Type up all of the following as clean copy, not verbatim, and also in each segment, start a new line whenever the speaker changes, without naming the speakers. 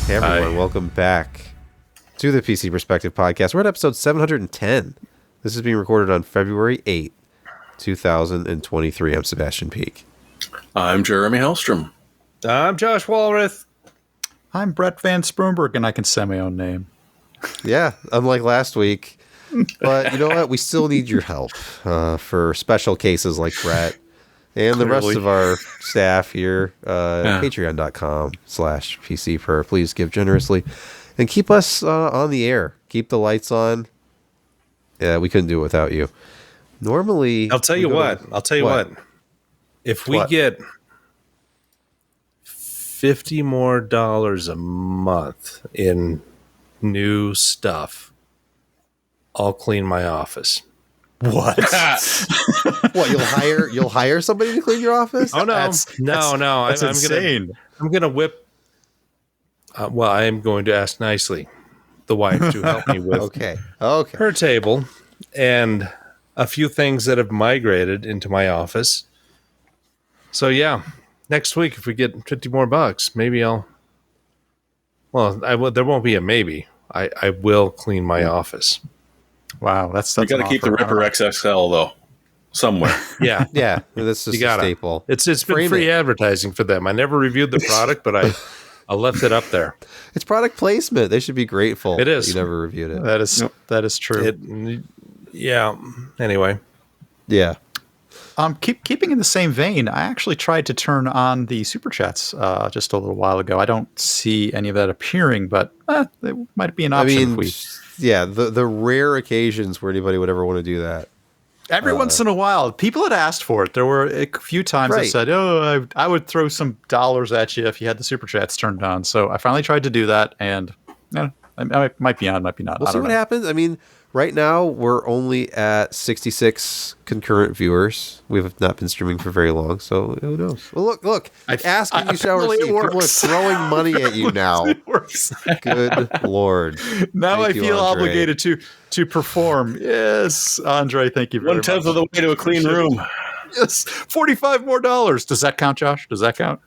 Hey everyone, welcome back to the PC Perspective Podcast. We're at episode 710. This is being recorded on February 8th, 2023. I'm Sebastian Peak.
I'm Jeremy Hellstrom.
I'm Josh Walrath.
I'm Brett Van Spoonberg, and I can say my own name.
Yeah, unlike last week. But you know what? We still need your help for special cases like Brett and the rest of our staff here. Patreon.com/PCPer. Please give generously and keep us on the air. Keep the lights on. Yeah, we couldn't do it without you. Normally,
I'll tell you what. If we get $50 more a month in new stuff, I'll clean my office.
What?
What, you'll hire somebody to clean your office?
Oh no, no!
That's insane.
I'm gonna whip. Well, I am going to ask nicely the wife to help me with
Okay.
her table and a few things that have migrated into my office. So yeah, next week if we get 50 more bucks, maybe I'll. Well, there won't be a maybe. I will clean my office.
Wow, that's
You got to keep the Ripper XXL though somewhere.
Yeah,
Yeah, that's just a staple.
It's been free advertising for them. I never reviewed the product, but I left it up there.
It's product placement. They should be grateful.
It is.
You never reviewed it.
That is true.
Yeah. Anyway,
Yeah.
Keeping in the same vein, I actually tried to turn on the super chats just a little while ago. I don't see any of that appearing, but it might be an option.
Yeah, the rare occasions where anybody would ever want to do that.
Every once in a while, people had asked for it. There were a few times I said, "Oh, I would throw some dollars at you if you had the super chats turned on." So I finally tried to do that, and I might be on, might be not.
We'll see what happens. I mean, right now we're only at 66 concurrent viewers. We have not been streaming for very long, so who knows? Well, look! Asking you shall receive. People are throwing money at you now.
It works.
Good Lord!
Now
Thank
I
you,
feel
Andre.
obligated to perform. Yes, Andre, thank you very much.
1/10 of the way to a clean room.
Yes, $45 more. Does that count, Josh? Does that count?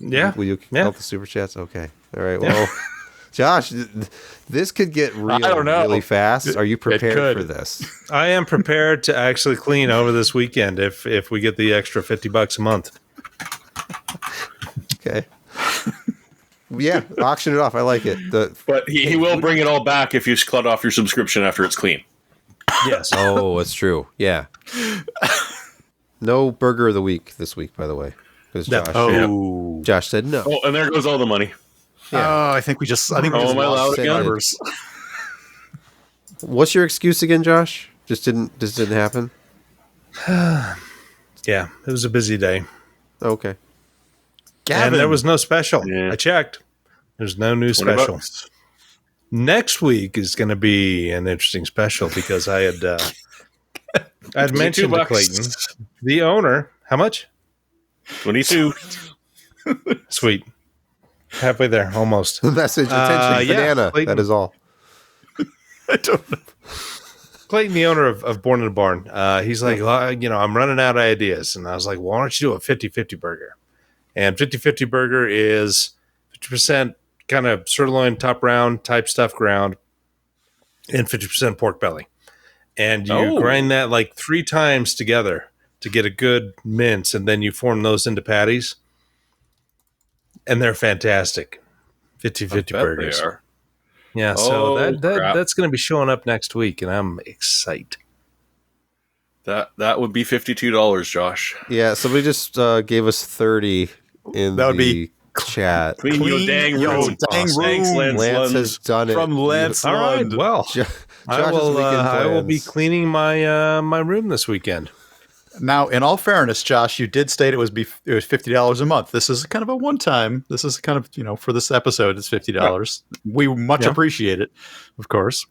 yeah.
Will you help the super chats? Okay. All right. Well, Josh, this could get really fast. Are you prepared for this?
I am prepared to actually clean over this weekend if we get the extra $50 a month.
Okay. Yeah, auction it off. I like it.
But he will bring it all back if you cut off your subscription after it's clean.
Yes.
Oh, that's true. Yeah. No burger of the week this week, by the way. Because Josh said no.
Oh, and there goes all the money.
Yeah.
I think we just
am I allowed again?
What's your excuse again, Josh? Just didn't happen?
Yeah, it was a busy day.
Okay.
Gavin.
And there was no special.
Yeah.
I checked. There's no new special. Next week is going to be an interesting special because I had mentioned to Clayton, the owner, how much?
22.
Sweet. Halfway there, almost.
Message, attention, banana.
Clayton.
That is all.
I don't know.
Clayton, the owner of Born in a Barn, he's like, well, I'm running out of ideas. And I was like, well, why don't you do a 50-50 burger? And 50-50 burger is 50% kind of sirloin, top round type stuff ground and 50% pork belly. And you grind that like 3 times together to get a good mince, and then you form those into patties. And they're fantastic. 50-50 burgers.
They are.
Yeah, so that's going to be showing up next week, and I'm excited.
That would be $52, Josh.
Yeah, somebody just gave us 30 in the chat.
Clean your dang room.
Dang room.
Lance has done it.
From Lance.
All right, well, I will be cleaning my my room this weekend.
Now, in all fairness, Josh, you did state it was $50 a month. This is kind of a one-time. This is kind of, for this episode, it's $50. We much appreciate it, of course.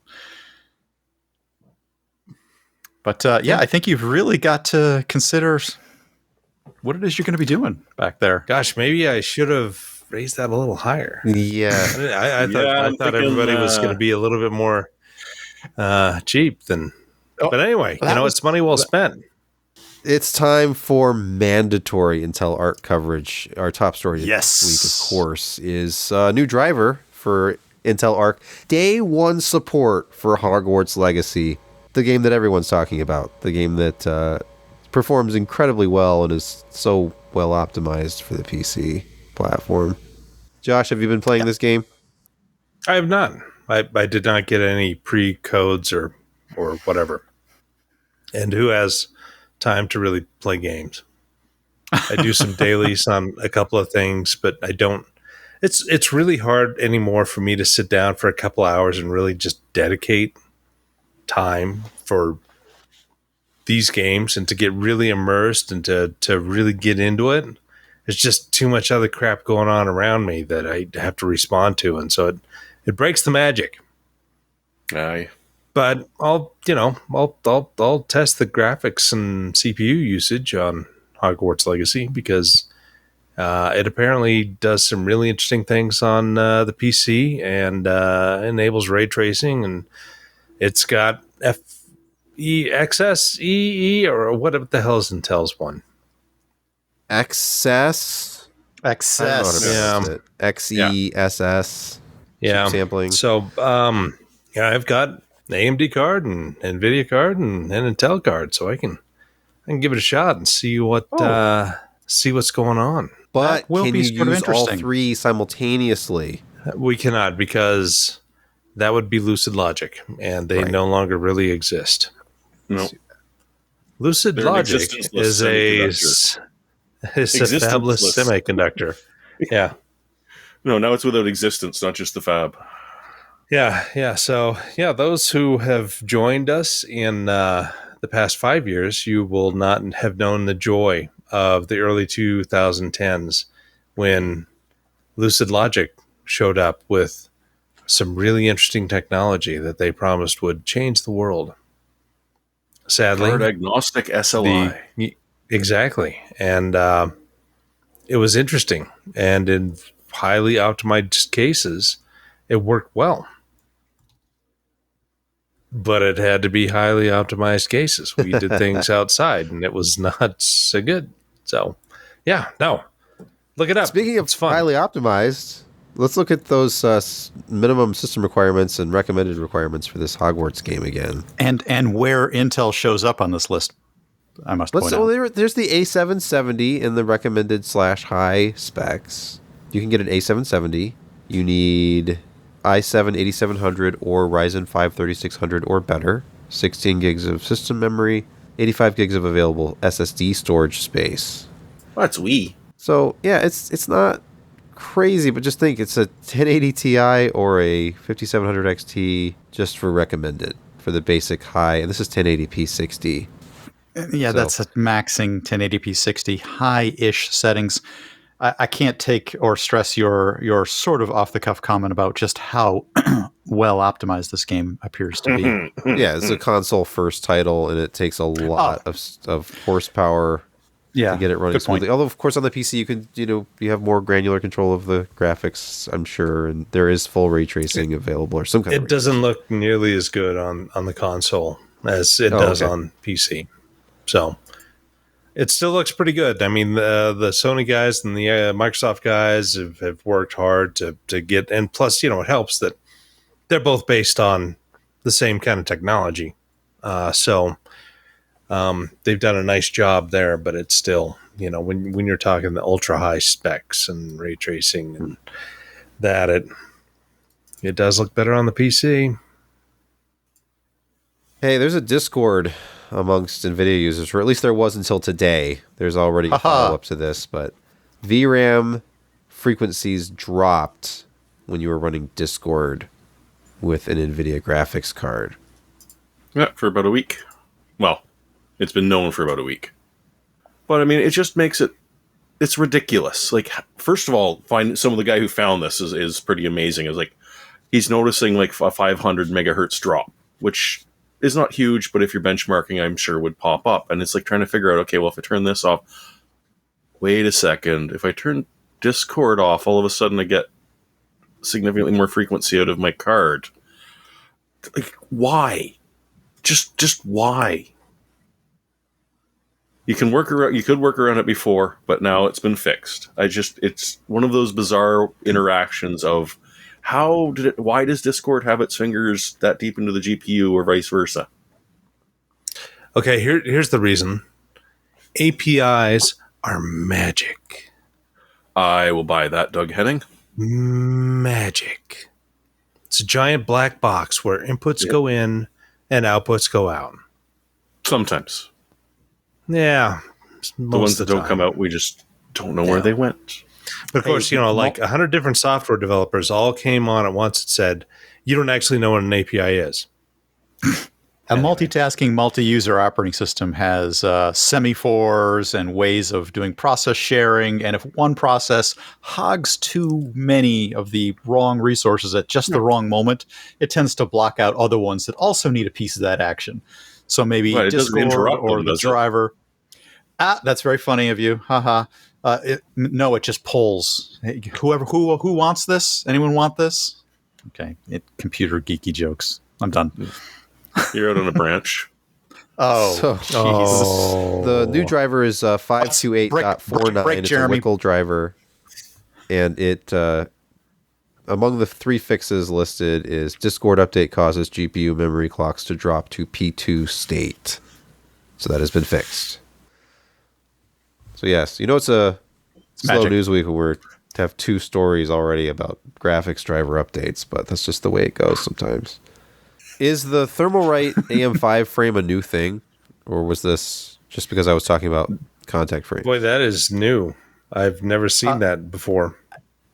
But I think you've really got to consider what it is you're going to be doing back there.
Gosh, maybe I should have raised that a little higher.
Yeah.
I thought everybody was going to be a little bit more cheap than. But anyway, it's money well spent.
It's time for mandatory Intel Arc coverage. Our top story
Yes.
this week, of course, is a new driver for Intel Arc. Day one support for Hogwarts Legacy, the game that everyone's talking about, the game that performs incredibly well and is so well optimized for the PC platform. Josh, have you been playing this game?
I have not. I did not get any pre-codes or whatever. And who has time to really play games? I do some dailies on a couple of things, but I don't. It's really hard anymore for me to sit down for a couple hours and really just dedicate time for these games and to get really immersed and to really get into it. There's just too much other crap going on around me that I have to respond to, and so it breaks the magic.
Aye.
But I'll test the graphics and CPU usage on Hogwarts Legacy because it apparently does some really interesting things on the PC and enables ray tracing, and it's got XSEE or what the hell is Intel's one?
XS.
XS.
XESS.
Yeah.
Sampling.
So I've got an AMD card and NVIDIA card and an Intel card, so I can give it a shot and see what's going on.
But
will
can
be
you
sort of
use all
interesting.
three simultaneously?
We cannot because that would be Lucid Logic, and they no longer really exist.
No.
Lucid
They're an
Logic
existenceless
is a fabless semiconductor. Yeah.
No, now it's without existence, not just the fab.
Yeah. So, those who have joined us in the past 5 years, you will not have known the joy of the early 2010s when Lucid Logic showed up with some really interesting technology that they promised would change the world. Sadly,
Card agnostic SLI.
Exactly. And it was interesting. And in highly optimized cases, it worked well. But it had to be highly optimized cases. We did things outside, and it was not so good. So, look it up.
Speaking of
it's fun.
highly optimized, let's look at those minimum system requirements and recommended requirements for this Hogwarts game again.
And where Intel shows up on this list, I must point out.
There's the A770 in the recommended /high specs. You can get an A770. You need i7 8700 or Ryzen 5 3600 or better. 16 gigs of system memory, 85 gigs of available SSD storage space.
Well, that's Wii.
So, yeah, it's not crazy, but just think it's a 1080 Ti or a 5700 XT just for recommended for the basic high, and this is 1080p 60.
Yeah, that's a maxing 1080p 60 high-ish settings. I can't take or stress your sort of off-the-cuff comment about just how well optimized this game appears to be.
Yeah, it's a console-first title, and it takes a lot of horsepower to get it running smoothly. Although, of course, on the PC, you can you have more granular control of the graphics, I'm sure, and there is full ray tracing available or some kind of.
It doesn't look nearly as good on the console as it does on PC. So it still looks pretty good. I mean, the Sony guys and the Microsoft guys have worked hard to get, and plus, it helps that they're both based on the same kind of technology. So they've done a nice job there, but it's still, when you're talking the ultra high specs and ray tracing and that, it does look better on the PC.
Hey, there's a Discord amongst NVIDIA users, or at least there was until today. There's already a follow-up to this, but VRAM frequencies dropped when you were running Discord with an NVIDIA graphics card.
Yeah, for about a week. Well, it's been known for about a week. But, I mean, it just makes it's ridiculous. Like, first of all, some of the guy who found this is pretty amazing. It's like, he's noticing like a 500 megahertz drop, which is not huge, but if you're benchmarking, I'm sure would pop up. And it's like trying to figure out, okay, well, if I turn this off, wait a second. If I turn Discord off, all of a sudden I get significantly more frequency out of my card. Like, why? Just why? You can work around. You could work around it before, but now it's been fixed. It's one of those bizarre interactions of why does Discord have its fingers that deep into the GPU or vice versa?
Okay, here's the reason. APIs are magic.
I will buy that, Doug Henning.
Magic. It's a giant black box where inputs go in and outputs go out.
Sometimes.
Yeah.
The ones that don't come out, we just don't know where they went.
But of course, like 100 different software developers all came on at once and said, you don't actually know what an API is.
A multitasking, multi-user operating system has semaphores and ways of doing process sharing. And if one process hogs too many of the wrong resources at just the wrong moment, it tends to block out other ones that also need a piece of that action. So maybe Discord or the driver. That's very funny of you. Haha. No, it just pulls. Hey, who wants this? Anyone want this? Okay. Computer geeky jokes. I'm done.
You're out on a branch.
The new driver is 528.49. It's a Wickel driver. And it, among the 3 fixes listed is Discord update causes GPU memory clocks to drop to P2 state. So that has been fixed. So yes, it's a slow
magic.
news week when we're to have 2 stories already about graphics driver updates, but that's just the way it goes sometimes. Is the Thermalright AM5 frame a new thing, or was this just because I was talking about contact frame?
Boy, that is new. I've never seen that before.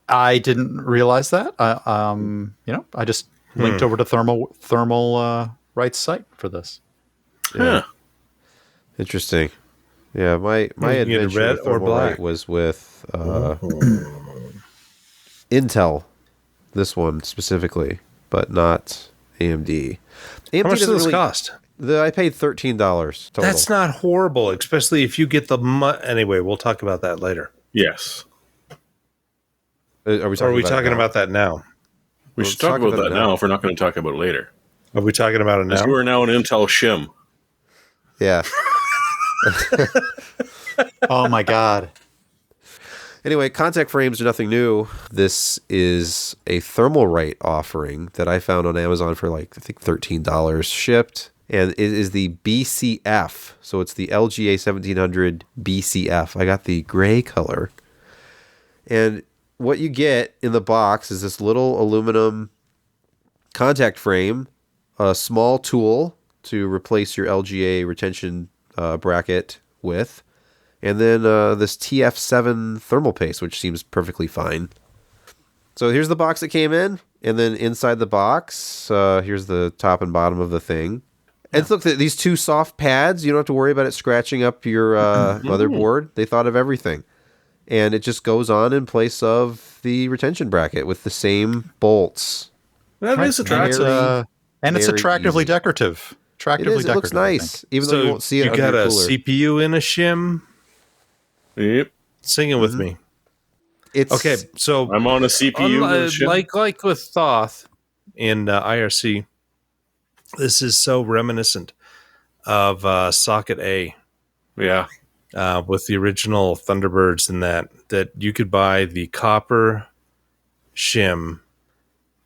I didn't realize that. I just linked over to Thermalright's site for this.
Yeah. Interesting. Yeah, my adventure
red
with
or
Thermalright
black
was with Intel, this one specifically, but not AMD.
How much does this cost?
I paid $13 total.
That's not horrible, especially if you get the... Anyway, we'll talk about that later.
Yes.
Are we
talking about that now?
We should talk about that now if we're not going to talk about it later.
Are we talking about it now?
Because you are now an Intel shim.
Yeah.
Oh my God.
Anyway, contact frames are nothing new. This is a Thermalright offering that I found on Amazon for I think $13 shipped. And it is the BCF. So it's the LGA 1700 BCF. I got the gray color. And what you get in the box is this little aluminum contact frame, a small tool to replace your LGA retention bracket with, and then this TF7 thermal paste, which seems perfectly fine. So here's the box that came in, and then inside the box, here's the top and bottom of the thing. And look, these 2 soft pads, you don't have to worry about it scratching up your motherboard. They thought of everything. And it just goes on in place of the retention bracket with the same bolts.
That is attractive.
And it's attractively decorative.
It looks nice, even though you won't see it
you
under
got
your
a
cooler.
CPU in a shim?
Yep.
Sing it with me.
It's
okay, so
I'm on a CPU.
Like with Thoth in IRC, this is so reminiscent of Socket A.
Yeah.
With the original Thunderbirds and that you could buy the copper shim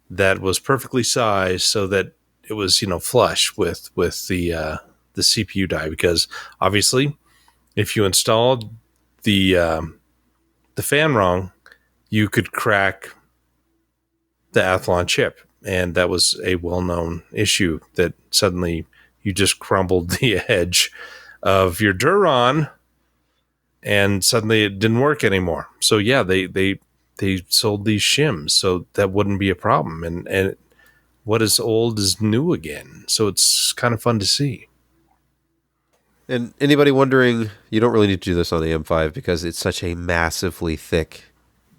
that was perfectly sized so that it was, flush with the CPU die, because obviously if you installed the fan wrong, you could crack the Athlon chip, and that was a well-known issue, that suddenly you just crumbled the edge of your Duron and suddenly it didn't work anymore. So yeah, they sold these shims so that wouldn't be a problem, and what is old is new again. So it's kind of fun to see.
And anybody wondering, you don't really need to do this on AM5 because it's such a massively thick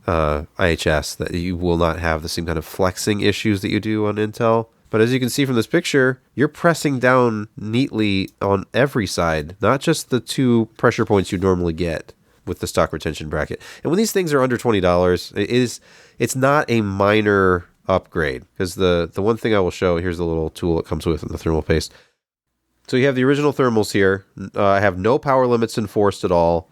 IHS that you will not have the same kind of flexing issues that you do on Intel. But as you can see from this picture, you're pressing down neatly on every side, not just the 2 pressure points you normally get with the stock retention bracket. And when these things are under $20, it's not a minor upgrade, because the one thing I will show, here's the little tool it comes with in the thermal paste. So you have the original thermals here. I have no power limits enforced at all.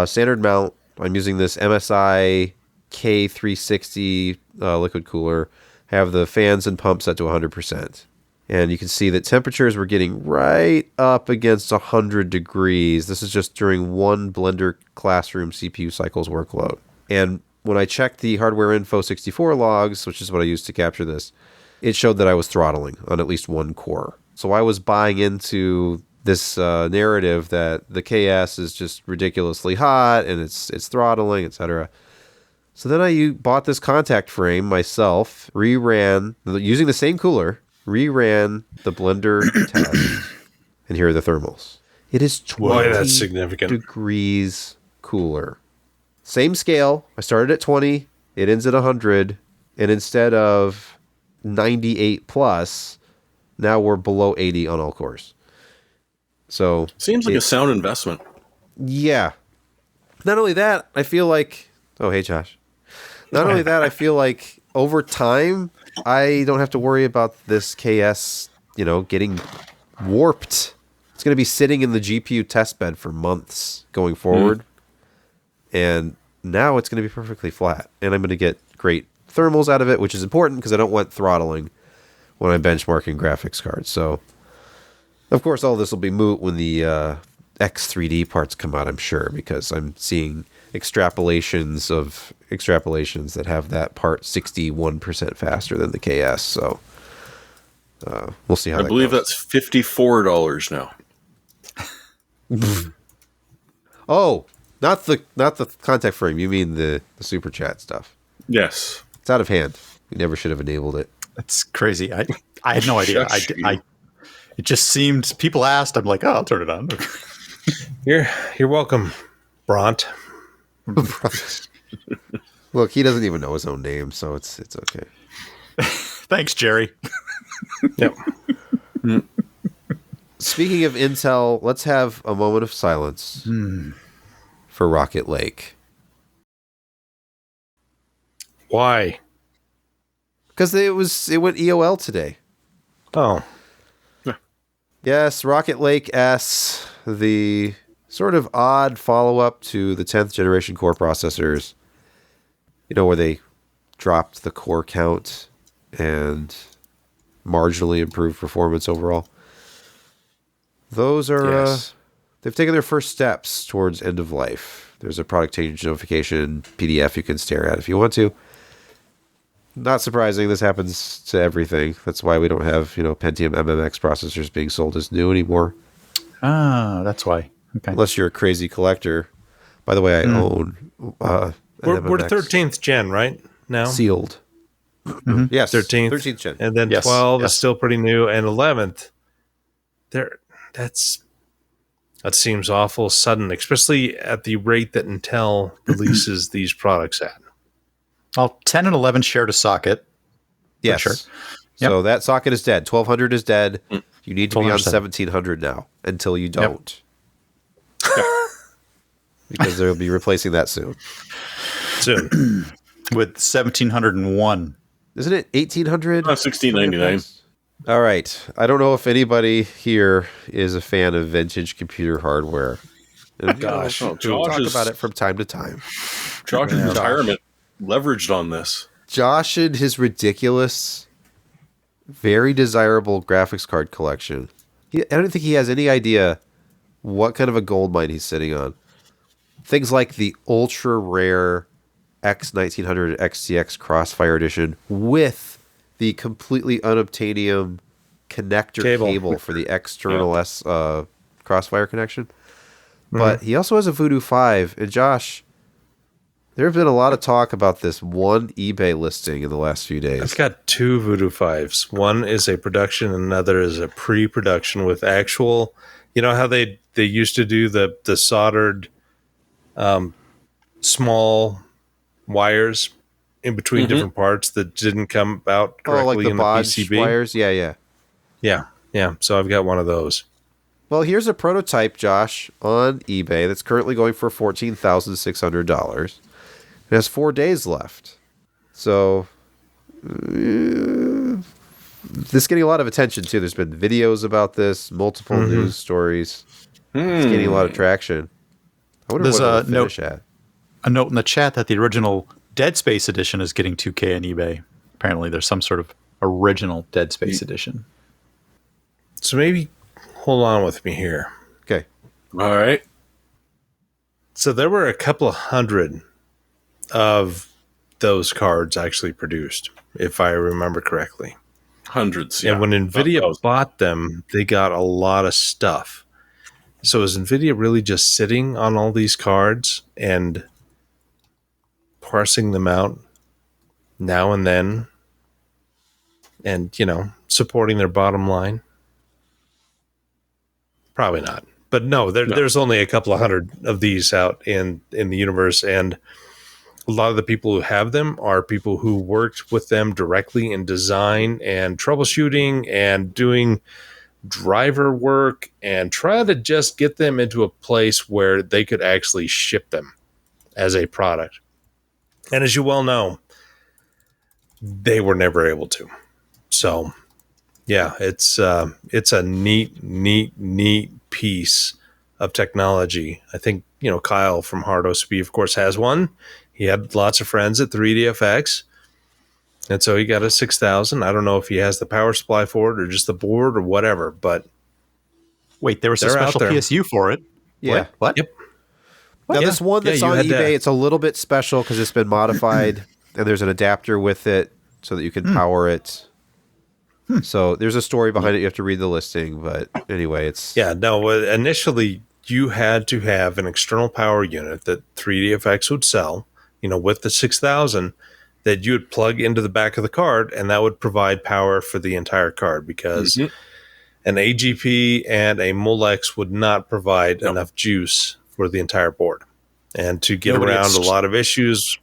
Standard mount. I'm using this MSI K360 liquid cooler. Have the fans and pumps set to 100%. And you can see that temperatures were getting right up against 100 degrees. This is just during one Blender Classroom CPU cycles workload. And when I checked the hardware info 64 logs, which is what I used to capture this, it showed that I was throttling on at least one core. So I was buying into this narrative that the KS is just ridiculously hot and it's throttling, etc. So then I bought this contact frame myself, reran, using the same cooler, reran the Blender test, and here are the thermals. It is 20
that's significant.
degrees cooler. Same scale. I started at 20. It ends at 100. And instead of 98 plus, now we're below 80 on all cores. So
seems like a sound investment.
Yeah. Not only that, I feel like... Oh, hey, Josh. Not only that, I feel like over time, I don't have to worry about this KS, getting warped. It's going to be sitting in the GPU testbed for months going forward. And now it's going to be perfectly flat. And I'm going to get great thermals out of it, which is important because I don't want throttling when I'm benchmarking graphics cards. So, of course, all this will be moot when the X3D parts come out, I'm sure, because I'm seeing extrapolations that have that part 61% faster than the KS. So we'll see how that goes.
I believe that's $54 now.
Oh, not the contact frame. You mean the super chat stuff?
Yes.
It's out of hand. We never should have enabled it.
That's crazy. I had no idea. It just seemed people asked. I'm like, oh, I'll turn it on.
You're welcome, Bront.
Look, he doesn't even know his own name, so it's okay.
Thanks, Jerry.
Yep.
Speaking of Intel, let's have a moment of silence for Rocket Lake.
Why?
Because it went EOL today.
Oh.
Yes, Rocket Lake S, the sort of odd follow-up to the 10th generation core processors, where they dropped the core count and marginally improved performance overall. Those are, they've taken their first steps towards end of life. There's a product change notification PDF you can stare at if you want to. Not surprising, this happens to everything. That's why we don't have, Pentium MMX processors being sold as new anymore.
Ah, that's why. Okay.
Unless you're a crazy collector. By the way, I own
We're 13th gen, right? Now?
Sealed.
Mm-hmm.
Yes.
13th
gen.
And then 12 is still pretty new. And 11th, that seems awful sudden, especially at the rate that Intel releases these products at.
Well, 10 and 11 shared a socket.
Yes.
Sure.
So that socket is dead. 1200 is dead. You need to be on 1700 now until you don't.
Yep.
Because they'll be replacing that soon.
With 1701.
Isn't it 1800?
1699.
All right. I don't know if anybody here is a fan of vintage computer hardware. And,
Gosh,
we talk about it from time to time.
Josh's retirement leveraged on this.
Josh and his ridiculous, very desirable graphics card collection. I don't think he has any idea what kind of a gold mine he's sitting on. Things like the ultra rare X1900 XTX Crossfire Edition with the completely unobtainium connector cable for the external Crossfire connection. But he also has a Voodoo 5. And Josh, there have been a lot of talk about this one eBay listing in the last few days.
I've got two Voodoo 5s. One is a production and another is a pre-production with actual, how they used to do the soldered small wires in between different parts that didn't come out correctly in the PCB
wires. Yeah.
So I've got one of those.
Well, here's a prototype, Josh, on eBay that's currently going for $14,600. It has 4 days left. So this is getting a lot of attention too. There's been videos about this, multiple news stories. It's gaining a lot of traction. I wonder
There's
what it'll finish at.
A note in the chat that the original Dead Space edition is getting $2,000 on eBay. Apparently, there's some sort of original Dead Space edition.
So maybe hold on with me here.
Okay.
All right.
So there were a couple of hundred of those cards actually produced, if I remember correctly.
Hundreds.
And when NVIDIA bought them, they got a lot of stuff. So is NVIDIA really just sitting on all these cards and parsing them out now and then and, supporting their bottom line? Probably not. But no, there's only a couple of hundred of these out in the universe, and a lot of the people who have them are people who worked with them directly in design and troubleshooting and doing driver work and trying to just get them into a place where they could actually ship them as a product. And as you well know, they were never able to. So, yeah, it's a neat piece of technology. I think, Kyle from Hard OSP, of course, has one. He had lots of friends at 3DFX. And so he got a 6000. I don't know if he has the power supply for it or just the board or whatever, but
wait, there was a special PSU for it.
Yeah.
What?
Yep.
Now this one that's on eBay, it's a little bit special because it's been modified and there's an adapter with it so that you can power it. So there's a story behind it. You have to read the listing, but anyway, it's...
Yeah, no, initially you had to have an external power unit that 3DFX would sell, with the 6000 that you would plug into the back of the card, and that would provide power for the entire card because an AGP and a Molex would not provide enough juice for the entire board. And to get around a lot of issues,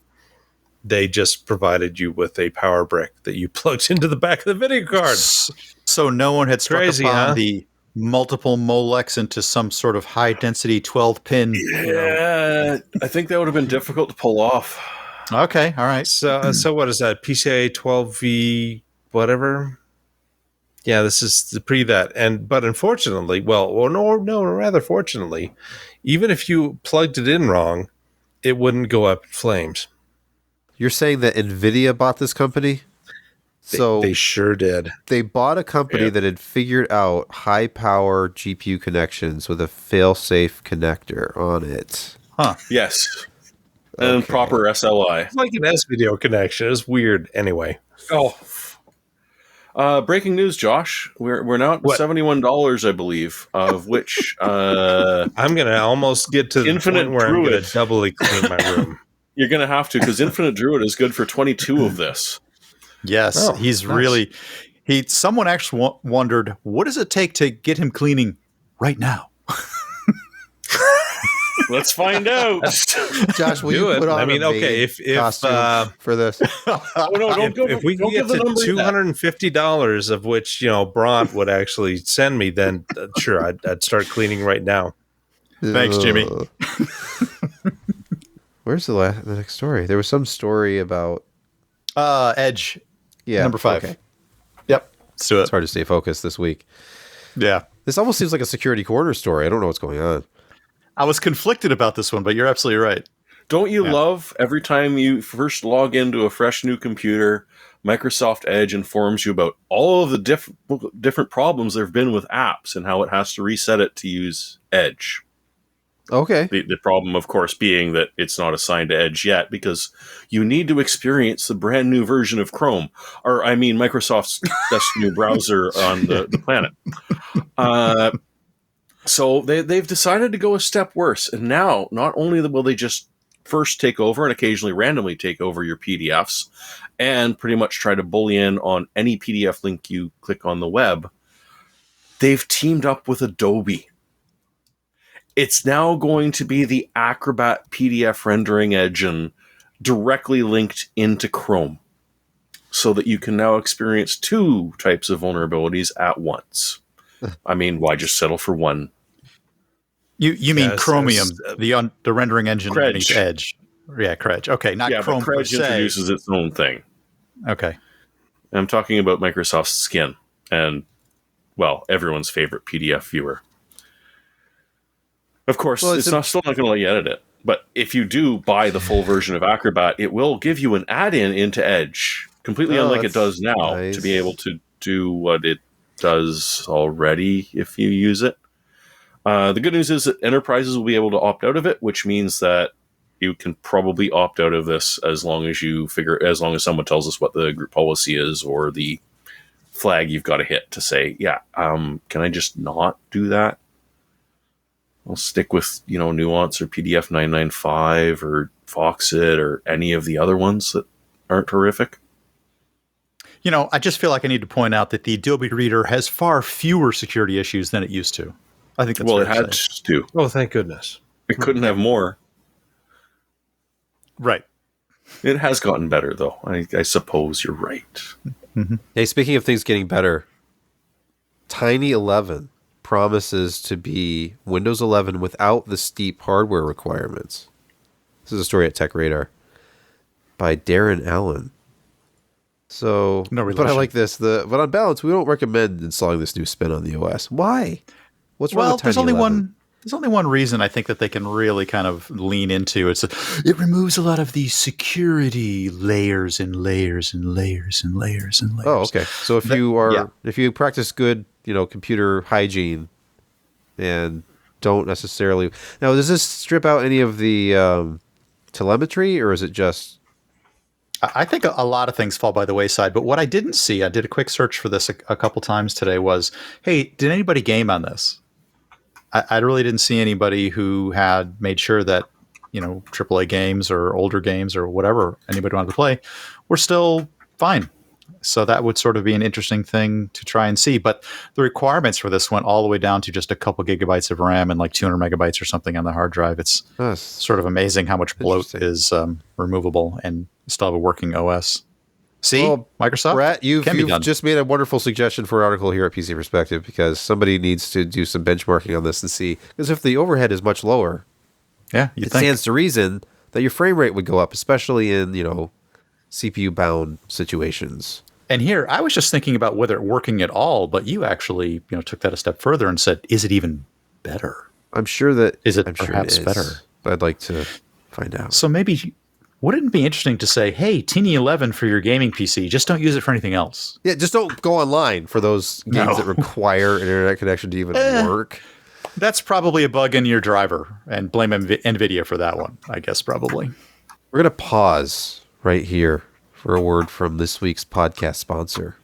they just provided you with a power brick that you plugged into the back of the video card.
So no one had struck upon the multiple Molex into some sort of high-density 12-pin.
Yeah, I think that would have been difficult to pull off.
Okay, all right.
So what is that? PCIe 12V whatever? Yeah, this is the pre that. But unfortunately, rather fortunately, even if you plugged it in wrong, it wouldn't go up in flames.
You're saying that NVIDIA bought this company? So
they sure did.
They bought a company that had figured out high-power GPU connections with a fail-safe connector on it.
Huh.
Yes. And proper SLI.
It's like an S-video connection. It's weird. Anyway.
Breaking news, Josh. We're now at $71, I believe, of which...
I'm going to almost get to the point where I'm going to doubly clean my room.
You're going to have to, because Infinite Druid is good for 22 of this.
Yes, he's nice. Really... Someone actually wondered, what does it take to get him cleaning right now?
Let's find out.
Josh, will you put on
if
for this?
If we can get to $250, of which Bront would actually send me, then sure, I'd start cleaning right now.
Thanks, Jimmy.
Where's the next story? There was some story about
Edge.
Yeah,
number 5.
Okay.
Yep, let's do it.
It's hard to stay focused this week.
Yeah,
this almost seems like a security corner story. I don't know what's going on.
I was conflicted about this one, but you're absolutely right.
Don't you love every time you first log into a fresh new computer, Microsoft Edge informs you about all of the different problems there have been with apps and how it has to reset it to use Edge.
Okay.
The problem, of course, being that it's not assigned to Edge yet because you need to experience the brand new version of Chrome, or I mean Microsoft's best new browser on the planet. So they've decided to go a step worse. And now, not only will they just first take over and occasionally randomly take over your PDFs and pretty much try to bully in on any PDF link you click on the web, they've teamed up with Adobe. It's now going to be the Acrobat PDF rendering engine directly linked into Chrome so that you can now experience 2 types of vulnerabilities at once. I mean, why just settle for one?
You mean Chromium, the rendering engine underneath Edge. Yeah, Credge. Okay, not Chrome per se.
introduces its own thing.
Okay.
I'm talking about Microsoft's Skin and, well, everyone's favorite PDF viewer. Of course, it's still not going to let you edit it. But if you do buy the full version of Acrobat, it will give you an add-in into Edge, completely unlike it does now, to be able to do what it does already if you use it. The good news is that enterprises will be able to opt out of it, which means that you can probably opt out of this as long as someone tells us what the group policy is or the flag you've got to hit to say, can I just not do that? I'll stick with, Nuance or PDF 995 or Foxit or any of the other ones that aren't horrific.
I just feel like I need to point out that the Adobe Reader has far fewer security issues than it used to. I think that's
it had to.
Oh, thank goodness.
It couldn't have more.
Right.
It has gotten better, though. I suppose you're right.
Mm-hmm. Hey, speaking of things getting better, Tiny 11 promises to be Windows 11 without the steep hardware requirements. This is a story at Tech Radar by Darren Allen. So,
no relation.
But I like this. But on balance, we don't recommend installing this new spin on the OS. Why? What's wrong with Tiny 11?
There's only one reason I think that they can really kind of lean into it. It removes a lot of these security layers and layers and layers and layers and layers.
Oh, okay. So if you practice good, computer hygiene and don't necessarily... Now, does this strip out any of the telemetry, or is it just...
I think a lot of things fall by the wayside, but what I didn't see, I did a quick search for this a couple times today, was, hey, did anybody game on this? I really didn't see anybody who had made sure that, AAA games or older games or whatever anybody wanted to play were still fine. So that would sort of be an interesting thing to try and see. But the requirements for this went all the way down to just a couple gigabytes of RAM and like 200 megabytes or something on the hard drive. It's sort of amazing how much bloat is removable and still have a working OS. See, Microsoft?
Brett, you've just made a wonderful suggestion for an article here at PC Perspective, because somebody needs to do some benchmarking on this and see. Because if the overhead is much lower, it stands to reason that your frame rate would go up, especially in, CPU-bound situations.
And here, I was just thinking about whether it working at all, but you actually, took that a step further and said, is it even better?
I'm sure that...
Is it perhaps better?
But I'd like to find out.
So maybe... Wouldn't it be interesting to say, hey, Teeny 11 for your gaming PC, just don't use it for anything else?
Yeah, just don't go online for those games that require an internet connection to even work.
That's probably a bug in your driver, and blame NVIDIA for that one, I guess, probably.
We're going to pause right here for a word from this week's podcast sponsor.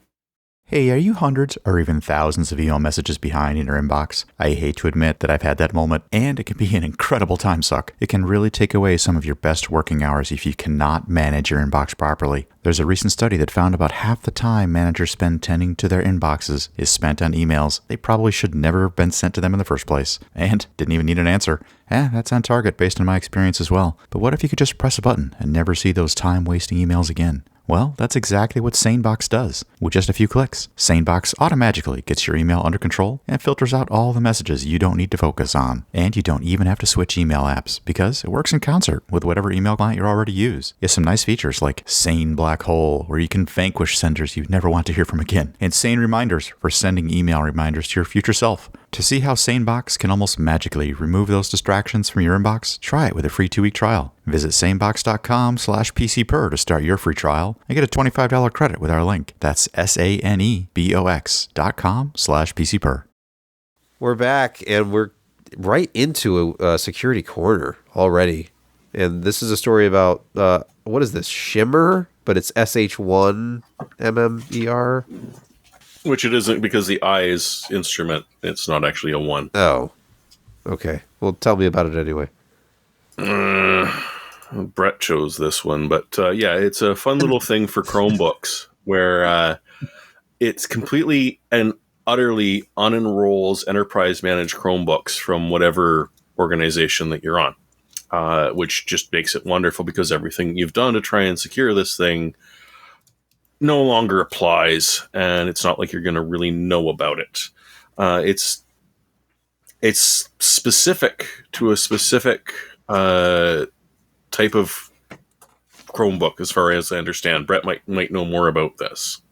Hey, are you hundreds or even thousands of email messages behind in your inbox? I hate to admit that I've had that moment, and it can be an incredible time suck. It can really take away some of your best working hours if you cannot manage your inbox properly. There's a recent study that found about half the time managers spend tending to their inboxes is spent on emails they probably should never have been sent to them in the first place, and didn't even need an answer. That's on target based on my experience as well. But what if you could just press a button and never see those time-wasting emails again? Well, that's exactly what SaneBox does. With just a few clicks, SaneBox automatically gets your email under control and filters out all the messages you don't need to focus on. And you don't even have to switch email apps, because it works in concert with whatever email client you already use. It has some nice features like Sane Black Hole, where you can vanquish senders you never want to hear from again, and Sane Reminders for sending email reminders to your future self. To see how SaneBox can almost magically remove those distractions from your inbox, try it with a free 2-week trial. Visit sanebox.com/PCPer to start your free trial and get a $25 credit with our link. That's SANEBOX.com/PCPer.
We're back, and we're right into a security corner already. And this is a story about, what is this, Shimmer? But it's SH1MMER.
Which it isn't, because the I is instrument. It's not actually a 1.
Oh. Okay. Well, tell me about it anyway.
Brett chose this one. But it's a fun little thing for Chromebooks where it's completely and utterly unenrolls enterprise-managed Chromebooks from whatever organization that you're on, which just makes it wonderful, because everything you've done to try and secure this thing no longer applies, and it's not like you're going to really know about it. It's specific to a specific type of Chromebook, as far as I understand. Brett might know more about this.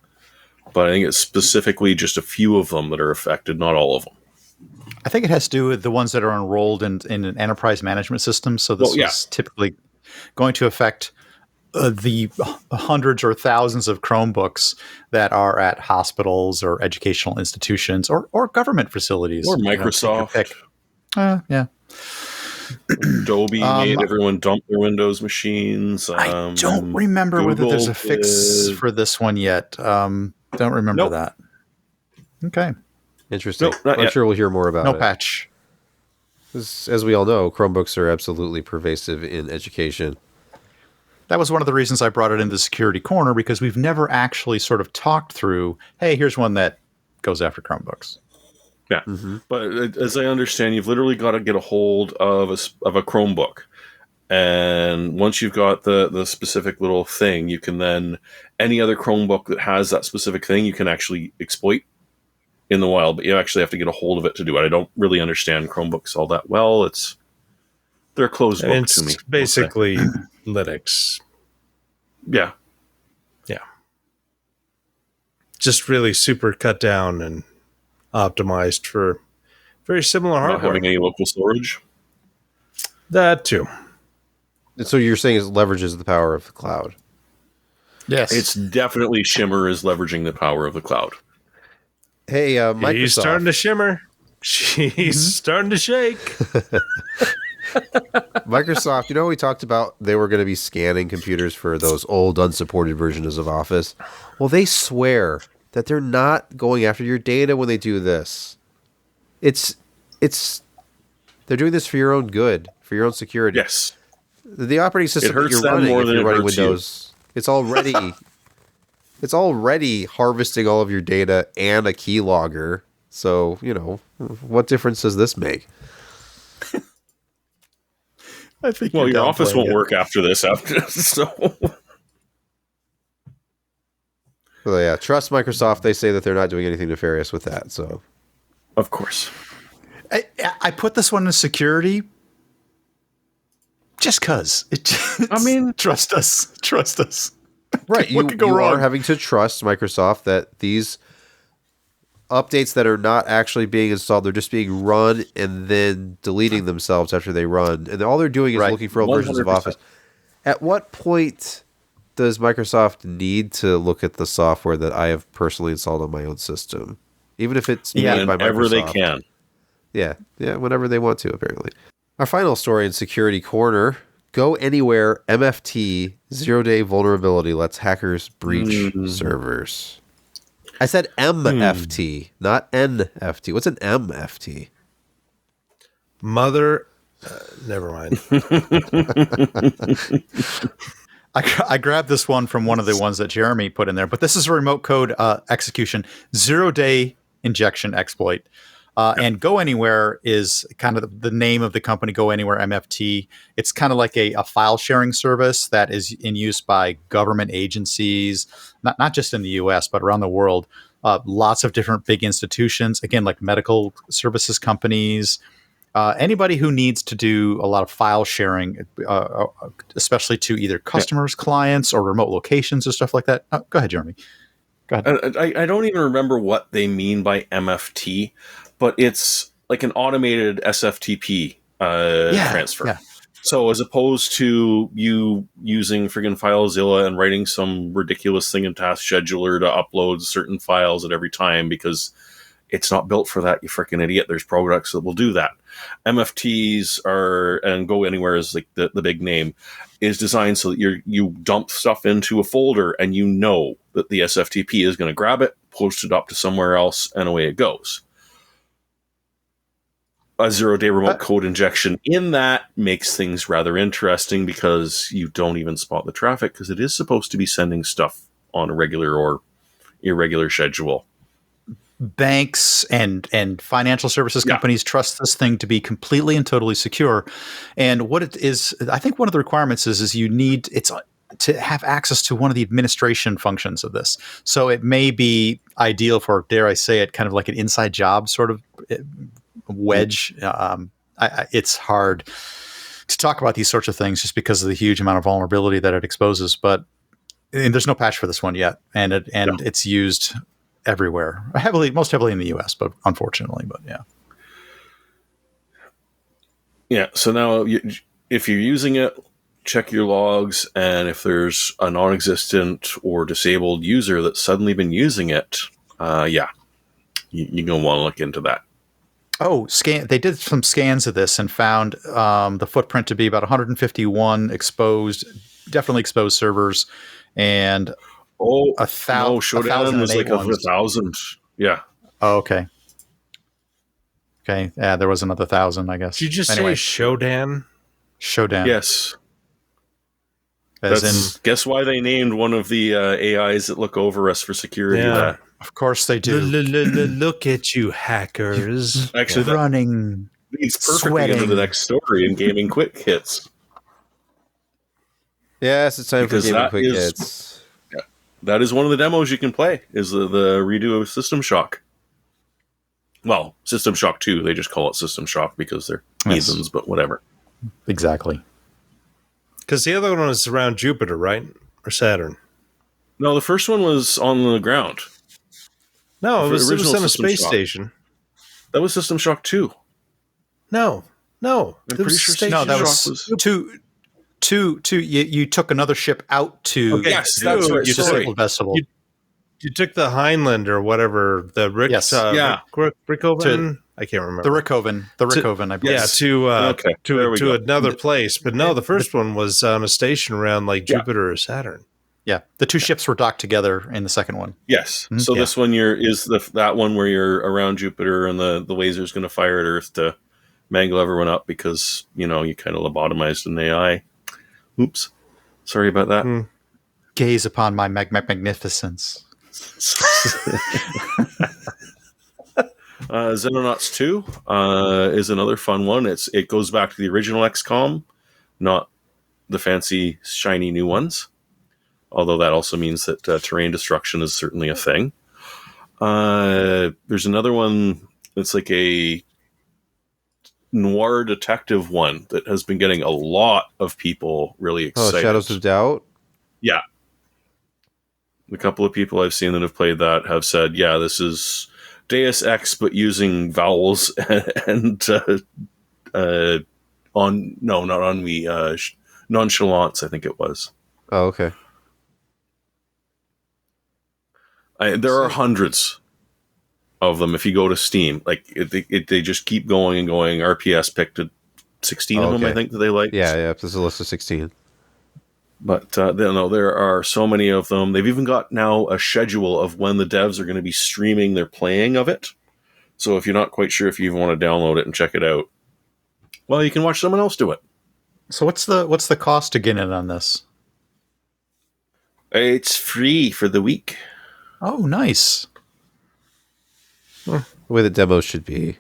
But I think it's specifically just a few of them that are affected, not all of them.
I think it has to do with the ones that are enrolled in an enterprise management system. So this is typically going to affect the hundreds or thousands of Chromebooks that are at hospitals or educational institutions or government facilities.
Or Microsoft.
Yeah.
Adobe made everyone dump their Windows machines.
I don't remember
Google
whether there's a fix for this one yet. Don't remember that. Okay.
Interesting. I'm sure we'll hear more about it.
No patch.
As we all know, Chromebooks are absolutely pervasive in education.
That was one of the reasons I brought it into Security Corner, because we've never actually sort of talked through, hey, here's one that goes after Chromebooks.
Yeah, but as I understand, you've literally got to get a hold of a Chromebook, and once you've got the specific little thing, you can then any other Chromebook that has that specific thing, you can actually exploit in the wild. But you actually have to get a hold of it to do it. I don't really understand Chromebooks all that well. They're a closed book to me.
It's basically Linux.
Yeah.
Just really super cut down and optimized for very similar hardware.
Not having any local storage.
That too.
And so you're saying it leverages the power of the cloud?
Yes. It's definitely Shimmer is leveraging the power of the cloud.
Hey, Microsoft.
He's starting to shimmer. She's starting to shake.
Microsoft, we talked about they were going to be scanning computers for those old unsupported versions of Office. Well, they swear that they're not going after your data when they do this. They're doing this for your own good, for your own security.
Yes.
The operating system that you're running, if you're running Windows, it's already harvesting all of your data and a keylogger. So, what difference does this make?
I think
your Office won't work after this. So.
Well, yeah, trust Microsoft. They say that they're not doing anything nefarious with that. So,
of course,
I put this one in security just because. Trust us.
Right, you are having to trust Microsoft that these updates that are not actually being installed, they're just being run and then deleting themselves after they run, and all they're doing is looking for old versions of Office. At what point does Microsoft need to look at the software that I have personally installed on my own system, even if it's made by Microsoft?
Whenever they can.
Yeah, whenever they want to. Apparently, our final story in Security Corner: Go Anywhere MFT 0-day vulnerability lets hackers breach servers. I said MFT, not NFT. What's an MFT?
Never mind.
I grabbed this one from one of the ones that Jeremy put in there, but this is a remote code execution 0-day injection exploit. And Go Anywhere is kind of the name of the company, Go Anywhere MFT. It's kind of like a file sharing service that is in use by government agencies, not just in the US, but around the world. Lots of different big institutions, again, like medical services companies, anybody who needs to do a lot of file sharing, especially to either customers, clients, or remote locations or stuff like that. Go ahead, Jeremy. Go ahead.
I don't even remember what they mean by MFT, but it's like an automated SFTP transfer. Yeah. So as opposed to you using friggin' FileZilla and writing some ridiculous thing in Task Scheduler to upload certain files at every time because it's not built for that, you frickin' idiot. There's products that will do that. MFTs and Go Anywhere is like the big name, is designed so that you dump stuff into a folder and you know that the SFTP is going to grab it, post it up to somewhere else, and away it goes. A 0-day remote code injection in that makes things rather interesting because you don't even spot the traffic because it is supposed to be sending stuff on a regular or irregular schedule.
Banks and financial services companies trust this thing to be completely and totally secure. And what it is, I think one of the requirements is you need to have access to one of the administration functions of this. So it may be ideal for, dare I say it, kind of like an inside job sort of wedge. It's hard to talk about these sorts of things just because of the huge amount of vulnerability that it exposes. But there's no patch for this one yet, and it's used everywhere. Most heavily in the US, but unfortunately, but yeah.
Yeah, so now if you're using it, check your logs, and if there's a non-existent or disabled user that's suddenly been using it, you're going to want to look into that.
Oh, they did some scans of this and found the footprint to be about 151 definitely exposed servers, and
Shodan was like 1,000. Yeah.
Oh, okay. Okay, yeah, there was another 1,000, I guess.
Did you just say Shodan?
Shodan.
Yes. Guess why they named one of the AIs that look over us for security?
Yeah, of course they do.
Look at you, hackers!
Actually,
running,
that leads perfectly into the next story in gaming quick hits.
Yes, it's time for gaming quick hits.
Yeah, that is one of the demos you can play. Is the redo of System Shock. Well, System Shock 2. They just call it System Shock because they're heathens, but whatever.
Exactly.
Because the other one was around Jupiter, right? Or Saturn?
No, the first one was on the ground.
No, it was on a space station.
That was System Shock 2.
No.
I'm pretty sure
that was 2. You took another ship out to...
Okay, yes, that's right.
You disabled Vestibule.
You took the Heinlein or whatever, the Rick...
Yes.
Rickoven? I can't remember.
The Rickoven, I believe.
Yeah, to another place. But no, the first one was on a station around like Jupiter or Saturn.
Yeah, the two ships were docked together in the second one.
Yes. Mm-hmm. So this one is that one where you're around Jupiter and the laser's going to fire at Earth to mangle everyone up because, you kind of lobotomized an AI. Oops. Sorry about that.
Gaze upon my magnificence.
Xenonauts 2 is another fun one. It goes back to the original XCOM, not the fancy, shiny new ones. Although that also means that terrain destruction is certainly a thing. There's another one that's like a noir detective one that has been getting a lot of people really excited.
Oh, Shadows of Doubt?
Yeah. A couple of people I've seen that have played that have said, yeah, this is Deus Ex, but using vowels and nonchalance, I think it was.
Oh, okay.
There are hundreds of them if you go to Steam. Like they just keep going and going. RPS picked 16 of them, I think, that they liked.
Yeah. There's a list of 16.
But there are so many of them. They've even got now a schedule of when the devs are going to be streaming their playing of it. So if you're not quite sure if you even want to download it and check it out, well, you can watch someone else do it.
So what's the cost to get in on this?
It's free for the week.
Oh, nice.
The way the demos should be.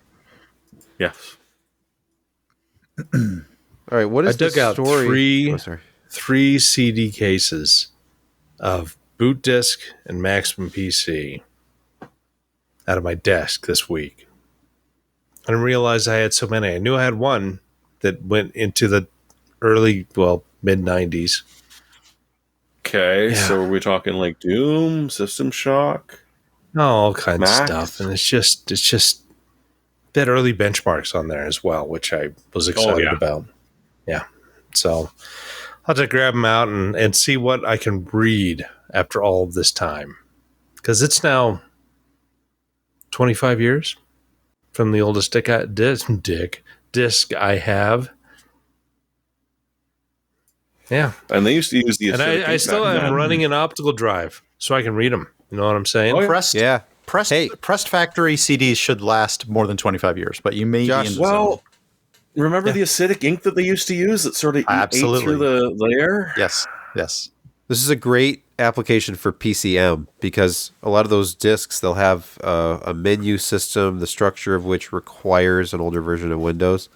Yes.
All right, what is
I dug out
story?
three CD cases of boot disk and Maximum PC out of my desk this week. I didn't realize I had so many. I knew I had one that went into the mid-90s.
Okay, so we're talking like Doom, System Shock,
all kinds
Max.
of stuff, and it's just that early benchmarks on there as well, which I was excited about. Yeah, so I'll have to grab them out and see what I can read after all of this time, because it's now 25 years from the oldest disc I have. Yeah,
and they used to use the.
And I still am running an optical drive, so I can read them. You know what I'm saying?
Pressed factory CDs should last more than 25 years, but you may be in the zone.
Remember the acidic ink that they used to use that sort of ate through the layer?
Yes.
This is a great application for PCM because a lot of those disks, they'll have a menu system, the structure of which requires an older version of Windows.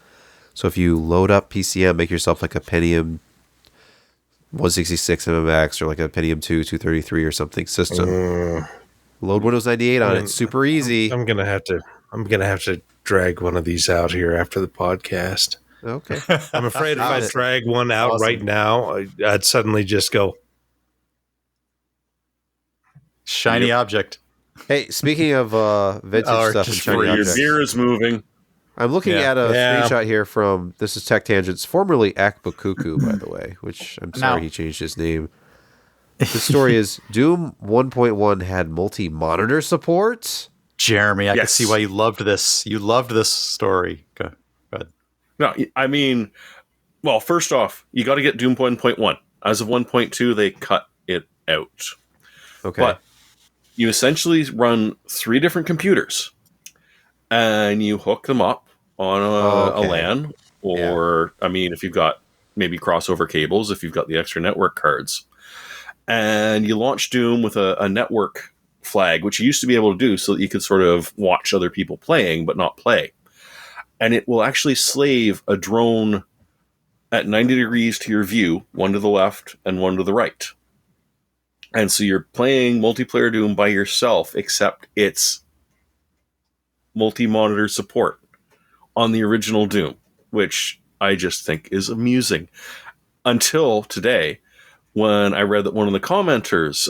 So if you load up PCM, make yourself like a Pentium 166 MMX or like a Pentium 2 233 or something system. Load Windows 98 on it. Super easy.
I'm gonna have to drag one of these out here after the podcast.
Okay.
I'm afraid if I drag one out right now, I'd suddenly just go
shiny object.
Hey, speaking of vintage stuff and
just
shiny
Your
objects,
beer is moving.
I'm looking at a screenshot here from, this is Tech Tangents, formerly Akbakuku, by the way, which I'm sorry he changed his name. The story is Doom 1.1 had multi-monitor support.
Jeremy, I can see why you loved this. You loved this story. Go ahead.
No, I mean, well, first off, you got to get Doom 1.1. As of 1.2, they cut it out.
Okay.
But you essentially run 3 different computers, and you hook them up on a LAN, or, I mean, if you've got maybe crossover cables, if you've got the extra network cards. And you launch Doom with a network flag, which you used to be able to do so that you could sort of watch other people playing, but not play. And it will actually slave a drone at 90 degrees to your view, one to the left and one to the right. And so you're playing multiplayer Doom by yourself, except it's multi-monitor support on the original Doom, which I just think is amusing. Until today, when I read that one of the commenters,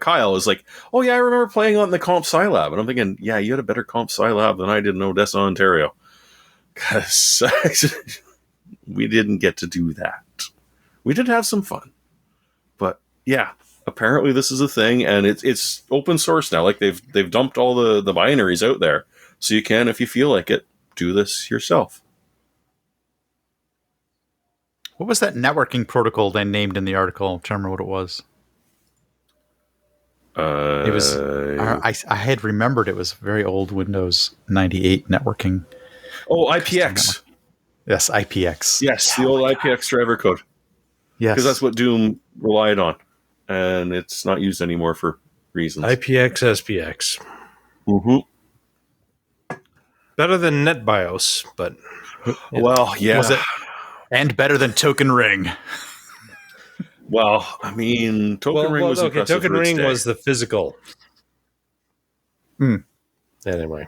Kyle, is like, "Oh yeah, I remember playing on the Comp Scilab," and I'm thinking, "Yeah, you had a better Comp Scilab than I did in Odessa, Ontario, because we didn't get to do that. We did have some fun, but yeah, apparently this is a thing, and it's open source now. Like they've dumped all the binaries out there, so you can, if you feel like it, do this yourself."
What was that networking protocol they named in the article? I'm trying to remember what it was. It was. I had remembered it was very old Windows 98 networking.
Oh, IPX.
Yes, IPX.
Yes, the old IPX driver code.
Yes,
because that's what Doom relied on, and it's not used anymore for reasons.
IPX, SPX.
Mm-hmm.
Better than NetBIOS, but
well, yeah.
Was it? And better than Token Ring.
Well, I mean, Token Ring was impressive.
Token Ring was the physical. Anyway.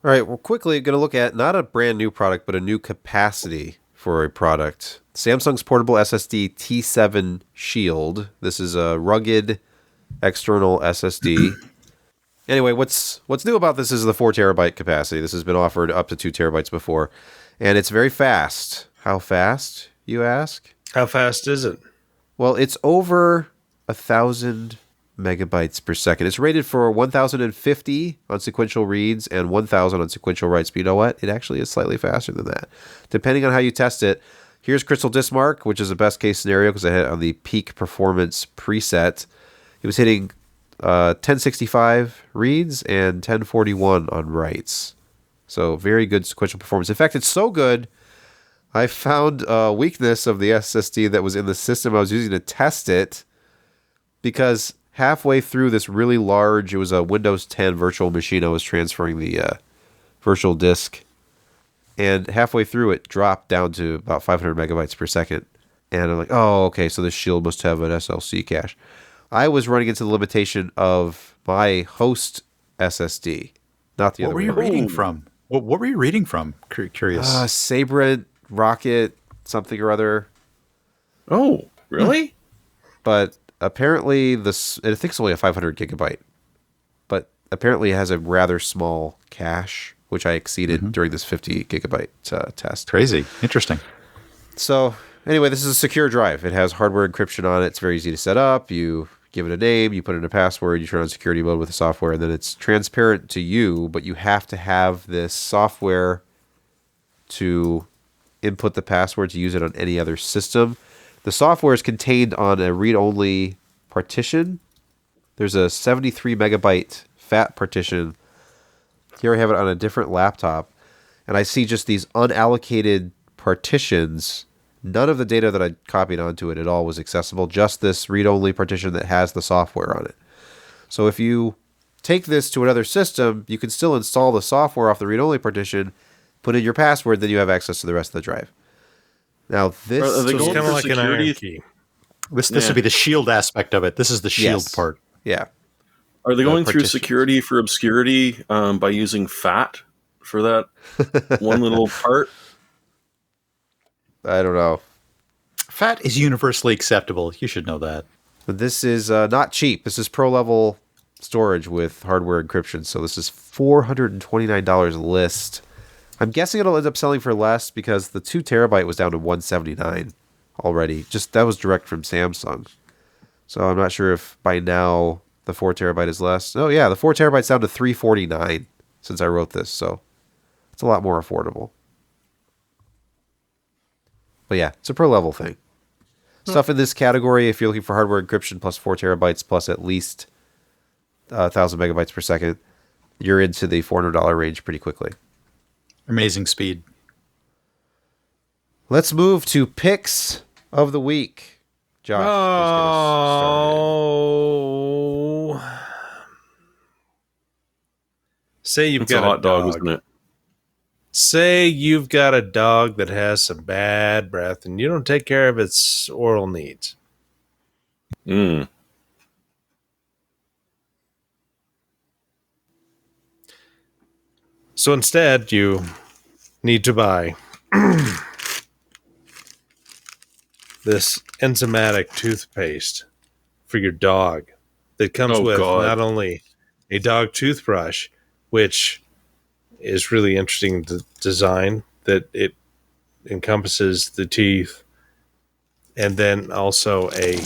All right, we're quickly going to look at not a brand new product, but a new capacity for a product. Samsung's Portable SSD T7 Shield. This is a rugged external SSD. Anyway, what's new about this is the 4 terabyte capacity. This has been offered up to 2 terabytes before. And it's very fast. How fast, you ask?
How fast is it?
Well, it's over 1,000 megabytes per second. It's rated for 1,050 on sequential reads and 1,000 on sequential writes. But you know what? It actually is slightly faster than that. Depending on how you test it. Here's Crystal Disk Mark, which is the best case scenario because I had it on the peak performance preset. It was hitting 1065 reads and 1041 on writes. So very good sequential performance. In fact, it's so good, I found a weakness of the SSD that was in the system I was using to test it, because halfway through this really large, it was a Windows 10 virtual machine, I was transferring the virtual disk, and halfway through it dropped down to about 500 megabytes per second. And I'm like, oh, okay, so this Shield must have an SLC cache. I was running into the limitation of my host SSD, not the other way.
What were you reading from? What were you reading from? Curious.
Sabrent, Rocket, something or other.
Oh, really?
But apparently I think it's only a 500 gigabyte. But apparently it has a rather small cache, which I exceeded during this 50 gigabyte test.
Crazy. Interesting.
So anyway, this is a secure drive. It has hardware encryption on it. It's very easy to set up. You give it a name, you put in a password, you turn on security mode with the software, and then it's transparent to you, but you have to have this software to input the password to use it on any other system. The software is contained on a read-only partition. There's a 73 megabyte FAT partition. Here I have it on a different laptop, and I see just these unallocated partitions. None of the data that I copied onto it at all was accessible, just this read-only partition that has the software on it. So if you take this to another system, you can still install the software off the read-only partition, put in your password, then you have access to the rest of the drive. Now, this
is
kind of like an iron key.
This would be the Shield aspect of it. This is the Shield part.
Yeah.
Are they going through security for obscurity by using FAT for that one little part?
I don't know.
FAT is universally acceptable. You should know that.
But this is not cheap. This is pro level storage with hardware encryption. So this is $429 list. I'm guessing it'll end up selling for less because the 2 terabyte was down to $179 already. Just that was direct from Samsung. So I'm not sure if by now the 4 terabyte is less. Oh yeah, the 4 terabyte's down to $349 since I wrote this. So it's a lot more affordable. But yeah, it's a pro level thing. Stuff in this category, if you're looking for hardware encryption plus 4 terabytes plus at least 1,000 megabytes per second, you're into the $400 range pretty quickly.
Amazing speed.
Let's move to picks of the week. Josh.
Oh. Say you've got
a hot dog, isn't it?
Say you've got a dog that has some bad breath and you don't take care of its oral needs. So instead, you need to buy this enzymatic toothpaste for your dog that comes with not only a dog toothbrush, which is really interesting design, that it encompasses the teeth, and then also a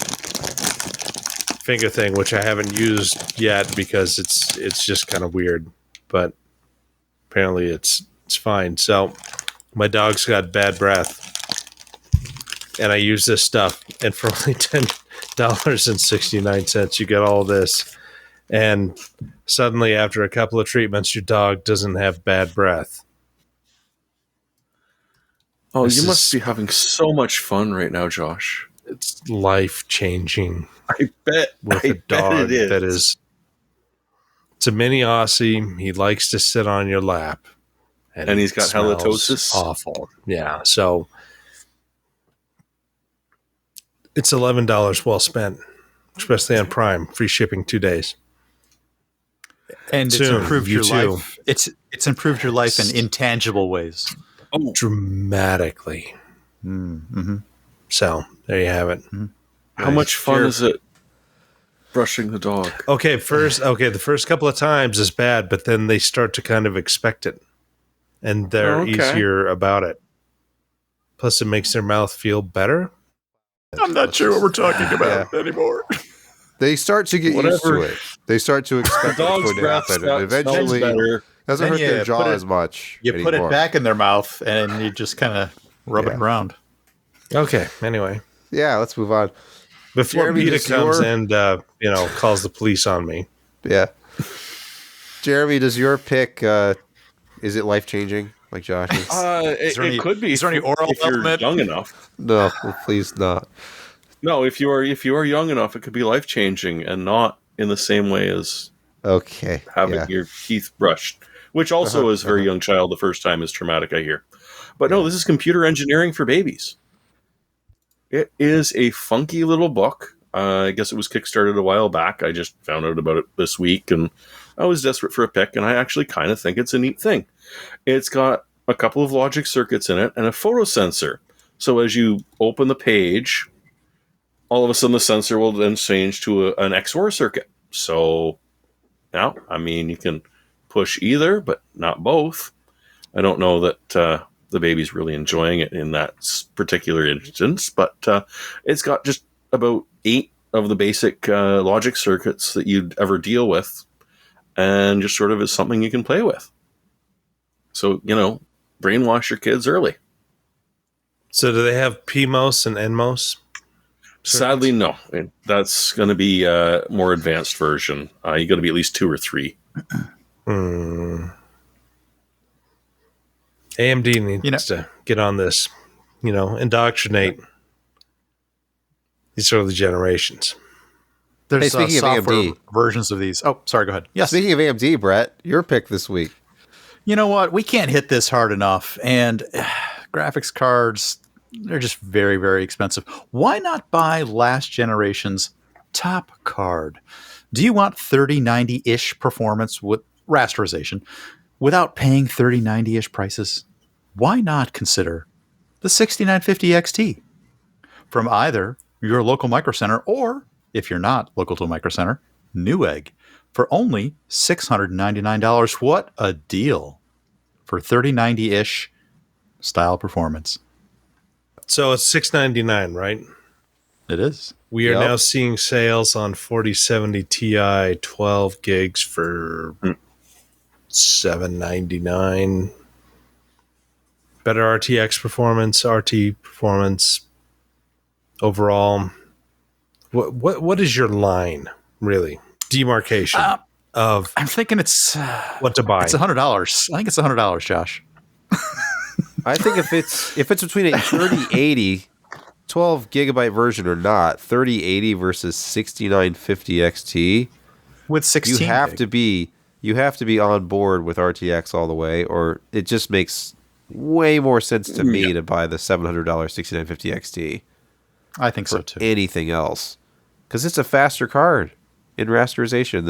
finger thing, which I haven't used yet because it's just kind of weird, but apparently it's fine. So my dog's got bad breath, and I use this stuff, and for only $10.69 you get all this, and suddenly after a couple of treatments your dog doesn't have bad breath.
Oh, you must be having so much fun right now, Josh.
It's life-changing.
I bet.
With a dog that is... It's a mini Aussie. He likes to sit on your lap.
And he's got halitosis?
Awful. Yeah, so... It's $11 well spent, especially on Prime. Free shipping 2 days.
And it's improved your life. It's improved your life in intangible ways.
Oh, dramatically.
Mm-hmm.
So there you have it.
Mm-hmm. How much fun is it brushing the dog?
The first couple of times is bad, but then they start to kind of expect it, and they're easier about it. Plus, it makes their mouth feel better.
I'm not sure what we're talking about anymore.
They start to get used to it. They start to expect what's going to happen. And eventually, it doesn't hurt their jaw as much.
You put it back in their mouth, and you just kind of rub it around.
Okay, anyway.
Yeah, let's move on.
Before Peter comes and calls the police on me.
Yeah. Jeremy, does your pick, is it life-changing like Josh's?
It could be.
Is there any oral
if you're young enough?
No, well, please not.
No, if you are young enough, it could be life-changing and not in the same way as having your teeth brushed, which also as a very young child, the first time is traumatic, I hear. But no, this is computer engineering for babies. It is a funky little book. I guess it was kickstarted a while back. I just found out about it this week, and I was desperate for a pick, and I actually kind of think it's a neat thing. It's got a couple of logic circuits in it and a photo sensor. So as you open the page, all of a sudden the sensor will then change to an XOR circuit. So now, you can push either, but not both. I don't know that the baby's really enjoying it in that particular instance, but it's got just about 8 of the basic logic circuits that you'd ever deal with, and just sort of is something you can play with. So, brainwash your kids early.
So do they have PMOS and NMOS?
Sadly, no. That's going to be a more advanced version. You got to be at least 2 or 3.
AMD needs to get on this, indoctrinate these early generations.
There's
speaking of
software
AMD
versions of these. Oh, sorry, go ahead. Yes.
Speaking of AMD, Brett, your pick this week.
You know what? We can't hit this hard enough. And graphics cards, they're just very, very expensive. Why not buy last generation's top card? Do you want 3090-ish performance with rasterization without paying 3090-ish prices? Why not consider the 6950 XT from either your local Micro Center or if you're not local to a Micro Center, Newegg for only $699. What a deal for 3090-ish style performance.
So it's $699, right?
It is.
We are now seeing sales on 4070 Ti 12 gigs for $799. Better RTX performance, RT performance overall. What is your line, really? Demarcation of
I'm thinking it's
what to buy.
It's $100. I think it's $100, Josh.
I think if it's between a 3080 12 gigabyte version or not, 3080 versus 6950 XT,
with 16
you have to be on board with RTX all the way, or it just makes way more sense to me to buy the $700 6950 XT.
I think so too.
Anything else, because it's a faster card in rasterization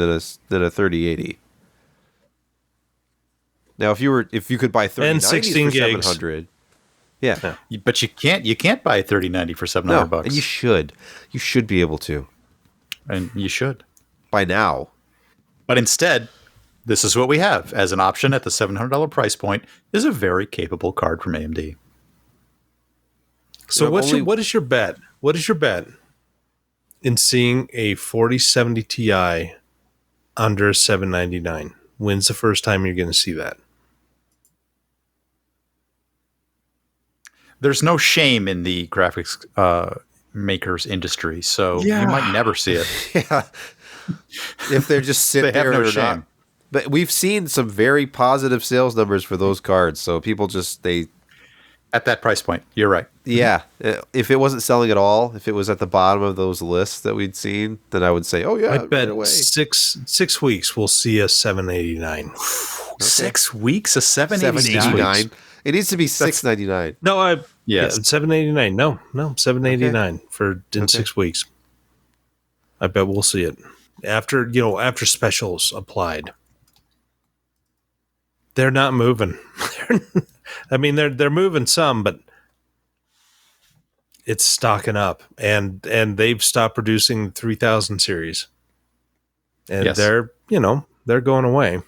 than a 3080. Now, if you could buy 3090 for 700, yeah,
but you can't buy a 3090 for $700.
And you should be able to,
and you should
by now.
But instead, this is what we have as an option at the $700 price point is a very capable card from AMD.
So what is your bet? What is your bet in seeing a 4070 Ti under $799? When's the first time you're going to see that?
There's no shame in the graphics makers industry, so you might never see it.
Yeah, if they're just sitting there
no
or
shame.
not. But we've seen some very positive sales numbers for those cards, so people
at that price point, you're right.
Yeah, if it wasn't selling at all, if it was at the bottom of those lists that we'd seen, then I would say, oh yeah,
I bet
right away.
6 weeks we'll see a 789.
6 weeks, a 789.
It needs to be $699.
No, $789. No, $789 for 6 weeks. I bet we'll see it after specials applied. They're not moving. I mean, they're moving some, but it's stocking up, and they've stopped producing the 3000 series, and they're going away.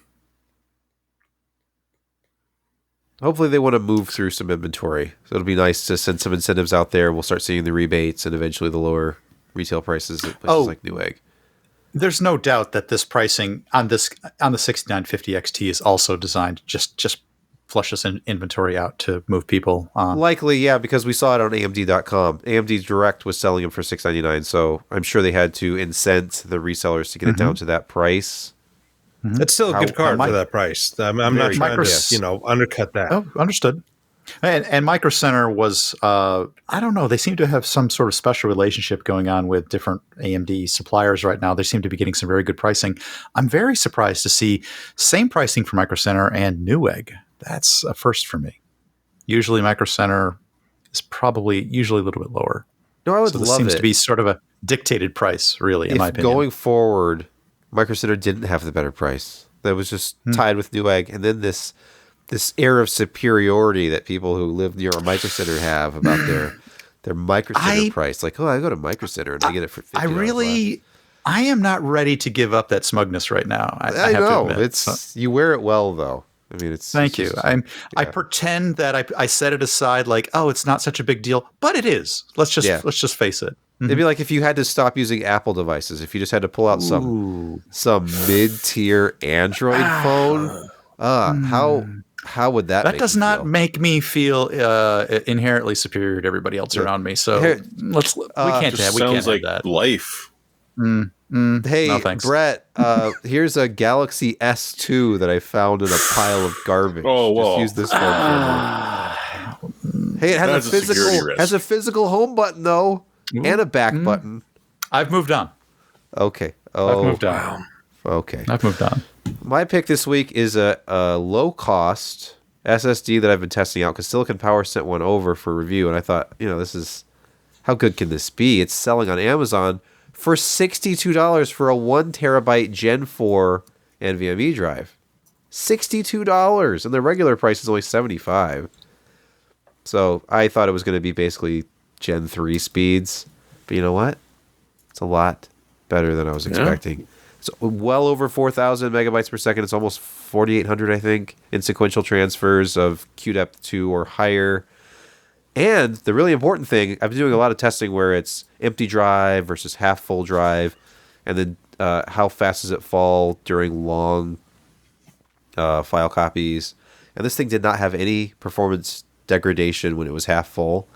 Hopefully they want to move through some inventory. So it'll be nice to send some incentives out there. We'll start seeing the rebates and eventually the lower retail prices at places like Newegg.
There's no doubt that this pricing on the 6950 XT is also designed just flush this inventory out to move people.
Likely, yeah, because we saw it on AMD.com. AMD Direct was selling them for $699, so I'm sure they had to incent the resellers to get it down to that price.
It's still a good card for that price. I'm not trying to undercut that.
Oh, understood. And Micro Center was, I don't know, they seem to have some sort of special relationship going on with different AMD suppliers right now. They seem to be getting some very good pricing. I'm very surprised to see same pricing for Micro Center and Newegg. That's a first for me. Usually Micro Center is usually a little bit lower.
No, I would love it.
This seems to be sort of a dictated price, really, in my opinion.
Going forward, Micro Center didn't have the better price. That was just tied with Newegg. And then this air of superiority that people who live near a Micro Center have about their Micro Center price. Like, I go to Micro Center and I get it for $50
I am not ready to give up that smugness right now. I have
know.
to admit.
You wear it well, though. I mean,
Thank you. I pretend that I set it aside like, it's not such a big deal, but it is. Let's just face it.
It'd be like if you had to stop using Apple devices, if you just had to pull out some mid-tier Android phone. How would that?
That does not make me feel inherently superior to everybody else around me. So we can't have that.
Life.
Hey,
no, thanks.
Brett, here's a Galaxy S2 that I found in a pile of garbage.
Oh, whoa.
Just use this one for a moment. Hey, it has a physical home button though, and a back button.
I've moved on.
Okay.
I've moved on.
Okay.
I've moved on.
My pick this week is a low-cost SSD that I've been testing out because Silicon Power sent one over for review, and I thought, this is how good can this be? It's selling on Amazon for $62 for a 1 terabyte Gen 4 NVMe drive. $62, and the regular price is only $75. So I thought it was going to be basically Gen 3 speeds, but you know what? It's a lot better than I was expecting. It's well over 4,000 megabytes per second. It's almost 4,800, I think, in sequential transfers of QDEP 2 or higher. And the really important thing, I've been doing a lot of testing where it's empty drive versus half full drive, and then how fast does it fall during long file copies. And this thing did not have any performance degradation when it was half full,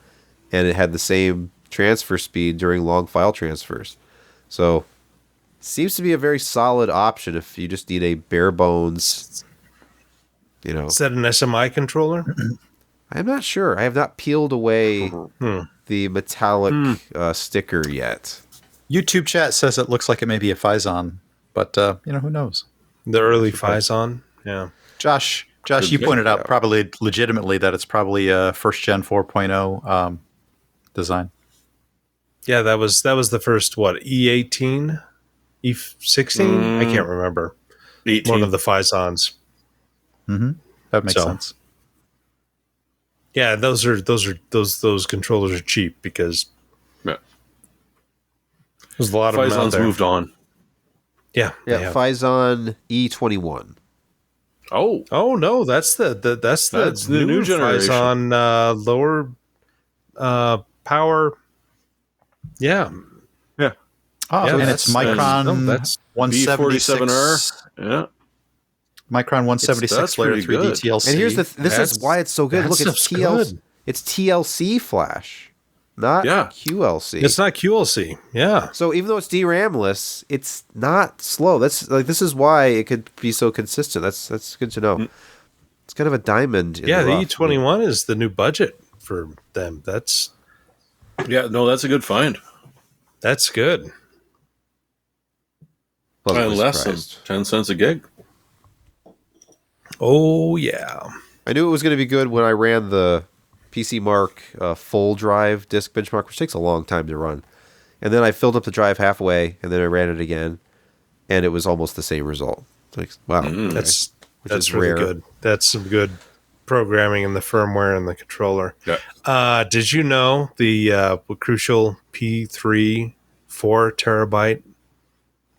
and it had the same transfer speed during long file transfers. So seems to be a very solid option if you just need a bare bones,
Is that an SMI controller?
I'm not sure. I have not peeled away the metallic sticker yet.
YouTube chat says it looks like it may be a Phison, but who knows?
The early Phison? Yeah.
Josh, you pointed out probably legitimately that it's probably a first gen 4.0 design.
Yeah, that was the first E18, E16. I can't remember.
18.
One of the Physons.
That makes sense.
Yeah, those controllers are cheap because there's a lot of them out there.
moved on.
Yeah,
Phison E21.
Oh no, that's the new generation. Phison lower power. Yeah.
Oh,
Yeah,
and it's Micron
that's
177R. Yeah.
Micron 176
That's
layer
pretty
3D
good.
TLC.
And here's this is why it's so good.
that
Look, it's
stuff's good.
It's TLC flash, not QLC.
It's not QLC. Yeah.
So even though it's DRAM-less, it's not slow. This is why it could be so consistent. That's good to know. It's kind of a diamond.
The E21 is the new budget for them. That's
that's a good find.
That's good.
Less than 10 cents a gig.
Oh yeah.
I knew it was going to be good when I ran the PC Mark full drive disk benchmark, which takes a long time to run. And then I filled up the drive halfway, and then I ran it again, and it was almost the same result. It's like, wow,
That's
is
really
rare.
good. That's some good programming in the firmware and the controller.
Yeah.
Did you know the crucial P3 4 terabyte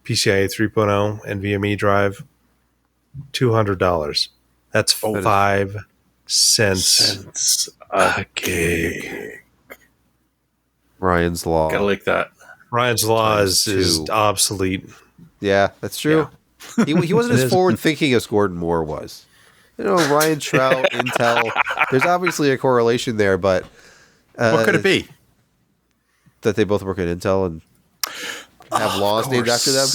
PCIe 3.0 NVMe drive? $200. That's 5 cents a gig.
Ryan's Law.
Gotta like that.
Ryan's Law
Times
is
two.
obsolete.
Yeah, that's true. He wasn't as forward thinking as Gordon Moore was. Ryan Trout, Intel. There's obviously a correlation there, but
what could it be?
That they both work at Intel and have laws named after them.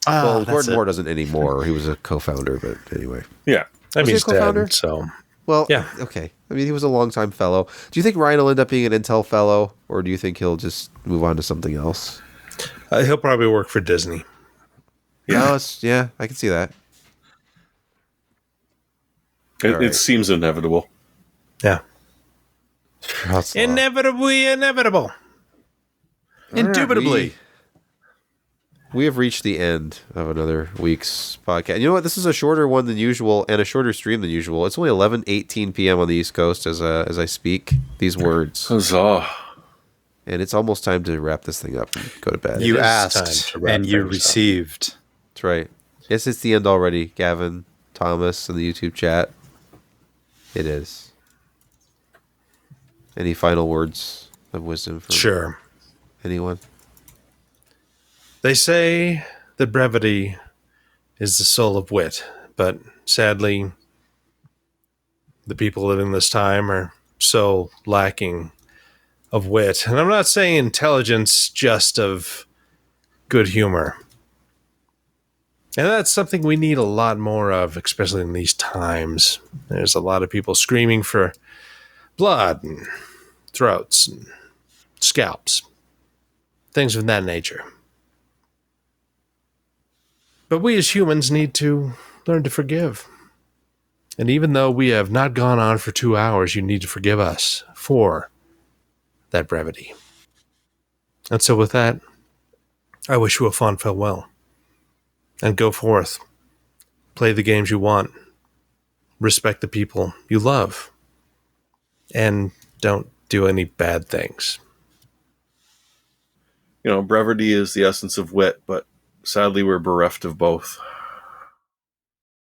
Well, Gordon Moore doesn't anymore. He was a co-founder, but anyway.
Yeah.
I mean,
he a
he's
co-founder?
dead, so.
Well,
Yeah.
okay. I mean, he was a longtime fellow. Do you think Ryan will end up being an Intel fellow, or do you think he'll just move on to something else?
He'll probably work for Disney.
Yeah, I can see that.
It seems inevitable.
Yeah.
Trout's Law.
Inevitable.
Indubitably.
We have reached the end of another week's podcast. You know what? This is a shorter one than usual and a shorter stream than usual. It's only 11:18 p.m. on the East Coast as I speak these words.
Huzzah.
And it's almost time to wrap this thing up and go to bed.
You
is
asked
time to wrap
and you
things up.
received.
That's right. Yes, it's the end already, Gavin, Thomas, in the YouTube chat. It is. Any final words of wisdom from
Sure.
anyone?
They say that brevity is the soul of wit, but sadly, the people living this time are so lacking of wit. And I'm not saying intelligence, just of good humor. And that's something we need a lot more of, especially in these times. There's a lot of people screaming for blood and throats and scalps, things of that nature. But we as humans need to learn to forgive. And even though we have not gone on for 2 hours, you need to forgive us for that brevity. And so with that, I wish you a fond farewell. And go forth. Play the games you want. Respect the people you love. And don't do any bad things.
brevity is the essence of wit, but sadly we're bereft of both.